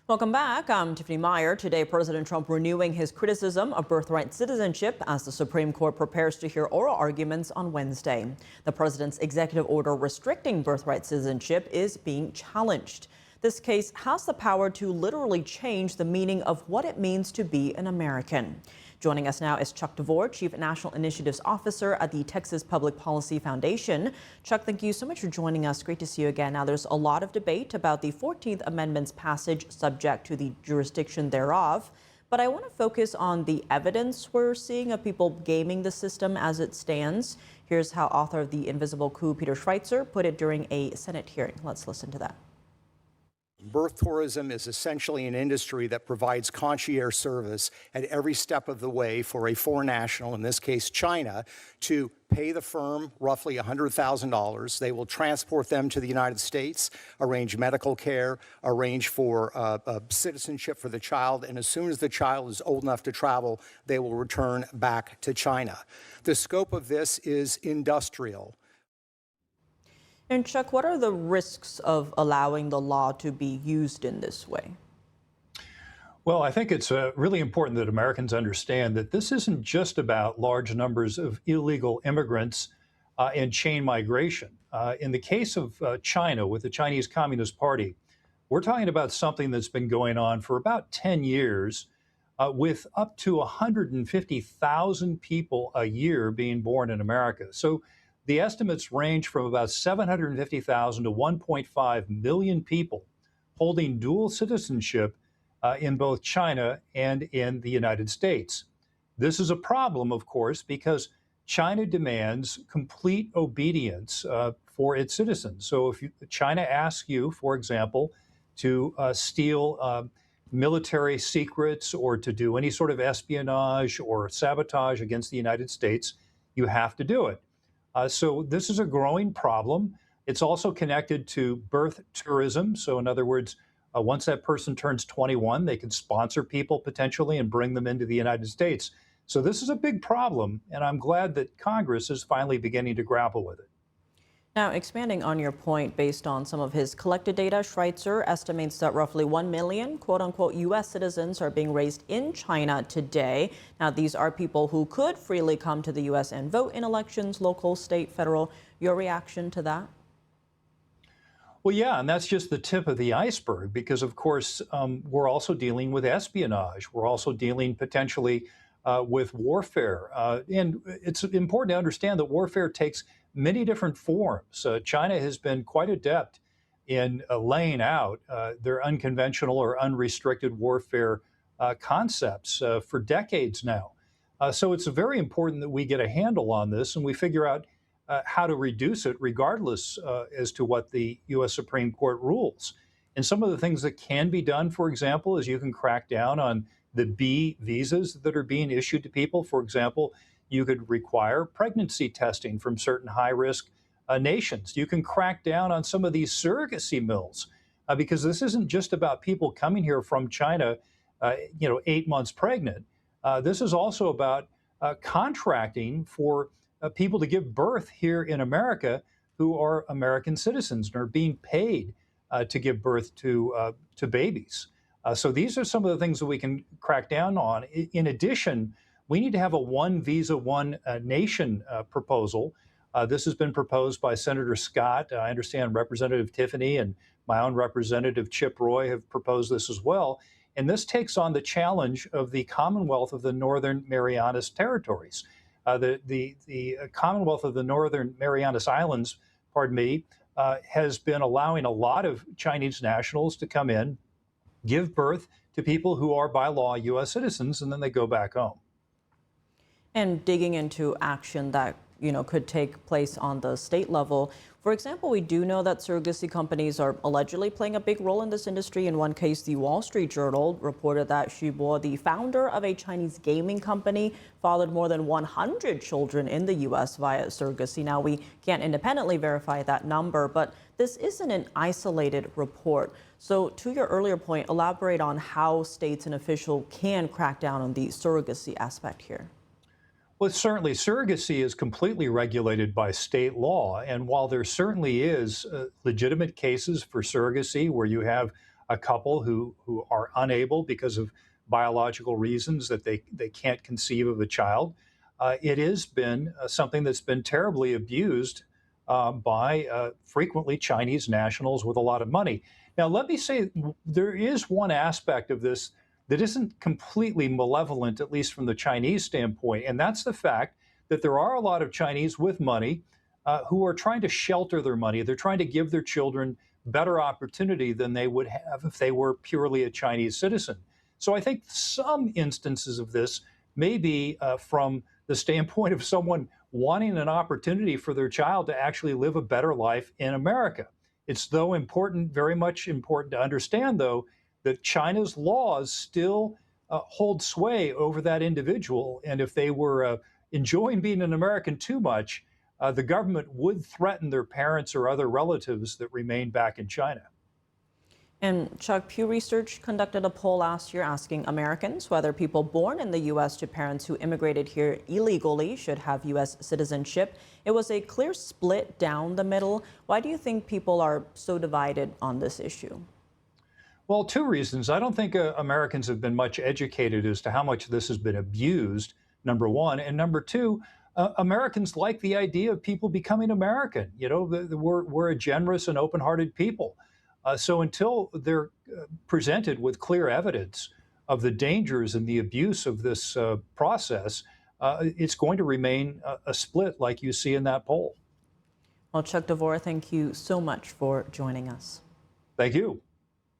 Welcome back. I'm Tiffany Meyer. Today, President Trump renewing his criticism of birthright citizenship as the Supreme Court prepares to hear oral arguments on Wednesday. The president's executive order restricting birthright citizenship is being challenged. This case has the power to literally change the meaning of what it means to be an American. Joining us now is Chuck DeVore, Chief National Initiatives Officer at the Texas Public Policy Foundation. Chuck, thank you so much for joining us. Great to see you again. Now, there's a lot of debate about the 14th Amendment's passage subject to the jurisdiction thereof. But I want to focus on the evidence we're seeing of people gaming the system as it stands. Here's how author of The Invisible Coup, Peter Schweitzer, put it during a Senate hearing. Let's listen to that. Birth tourism is essentially an industry that provides concierge service at every step of the way for a foreign national, in this case China, to pay the firm roughly $100,000. They will transport them to the United States, arrange medical care, arrange for citizenship for the child, and as soon as the child is old enough to travel, they will return back to China. The scope of this is industrial. And Chuck, what are the risks of allowing the law to be used in this way? Well, I think it's really important that Americans understand that this isn't just about large numbers of illegal immigrants and chain migration. In the case of China, with the Chinese Communist Party, we're talking about something that's been going on for about 10 years, with up to 150,000 people a year being born in America. So the estimates range from about 750,000 to 1.5 million people holding dual citizenship in both China and in the United States. This is a problem, of course, because China demands complete obedience for its citizens. So if China asks you, for example, to steal military secrets or to do any sort of espionage or sabotage against the United States, you have to do it. So this is a growing problem. It's also connected to birth tourism. So in other words, once that person turns 21, they can sponsor people potentially and bring them into the United States. So this is a big problem, and I'm glad that Congress is finally beginning to grapple with it. Now, expanding on your point, based on some of his collected data, Schweitzer estimates that roughly 1 million quote-unquote U.S. citizens are being raised in China today. Now, these are people who could freely come to the U.S. and vote in elections, local, state, federal. Your reaction to that? Well, yeah, and that's just the tip of the iceberg because, of course, we're also dealing with espionage. We're also dealing potentially with warfare. And it's important to understand that warfare takes many different forms. China has been quite adept in laying out their unconventional or unrestricted warfare concepts for decades now. So it's very important that we get a handle on this and we figure out how to reduce it regardless as to what the U.S. Supreme Court rules. And some of the things that can be done, for example, is you can crack down on the B visas that are being issued to people. For example, you could require pregnancy testing from certain high-risk nations. You can crack down on some of these surrogacy mills because this isn't just about people coming here from China, 8 months pregnant. This is also about contracting for people to give birth here in America who are American citizens and are being paid to give birth to babies. So these are some of the things that we can crack down on. In addition, we need to have a one visa, one nation proposal. This has been proposed by Senator Scott. I understand Representative Tiffany and my own Representative Chip Roy have proposed this as well. And this takes on the challenge of the Commonwealth of the Northern Marianas Territories. The Commonwealth of the Northern Marianas Islands, has been allowing a lot of Chinese nationals to come in, give birth to people who are by law U.S. citizens, and then they go back home. And digging into action that could take place on the state level. For example, we do know that surrogacy companies are allegedly playing a big role in this industry. In one case, the Wall Street Journal reported that Bo, the founder of a Chinese gaming company, fathered more than 100 children in the U.S. via surrogacy. Now, we can't independently verify that number, but this isn't an isolated report. So to your earlier point, elaborate on how states and officials can crack down on the surrogacy aspect here. Well, certainly surrogacy is completely regulated by state law. And while there certainly is legitimate cases for surrogacy where you have a couple who are unable because of biological reasons that they can't conceive of a child. It has been something that's been terribly abused by frequently Chinese nationals with a lot of money. Now, let me say there is one aspect of this that isn't completely malevolent, at least from the Chinese standpoint, and that's the fact that there are a lot of Chinese with money who are trying to shelter their money. They're trying to give their children better opportunity than they would have if they were purely a Chinese citizen. So I think some instances of this may be from the standpoint of someone wanting an opportunity for their child to actually live a better life in America. It's though important, very much important to understand, though, that China's laws still hold sway over that individual. And if they were enjoying being an American too much, the government would threaten their parents or other relatives that remain back in China. And Chuck, Pew Research conducted a poll last year asking Americans whether people born in the U.S. to parents who immigrated here illegally should have U.S. citizenship. It was a clear split down the middle. Why do you think people are so divided on this issue? Well, two reasons. I don't think Americans have been much educated as to how much this has been abused, number one. And number two, Americans like the idea of people becoming American. You know, we're a generous and open-hearted people. So until they're presented with clear evidence of the dangers and the abuse of this process, it's going to remain a split like you see in that poll. Well, Chuck DeVore, thank you so much for joining us. Thank you.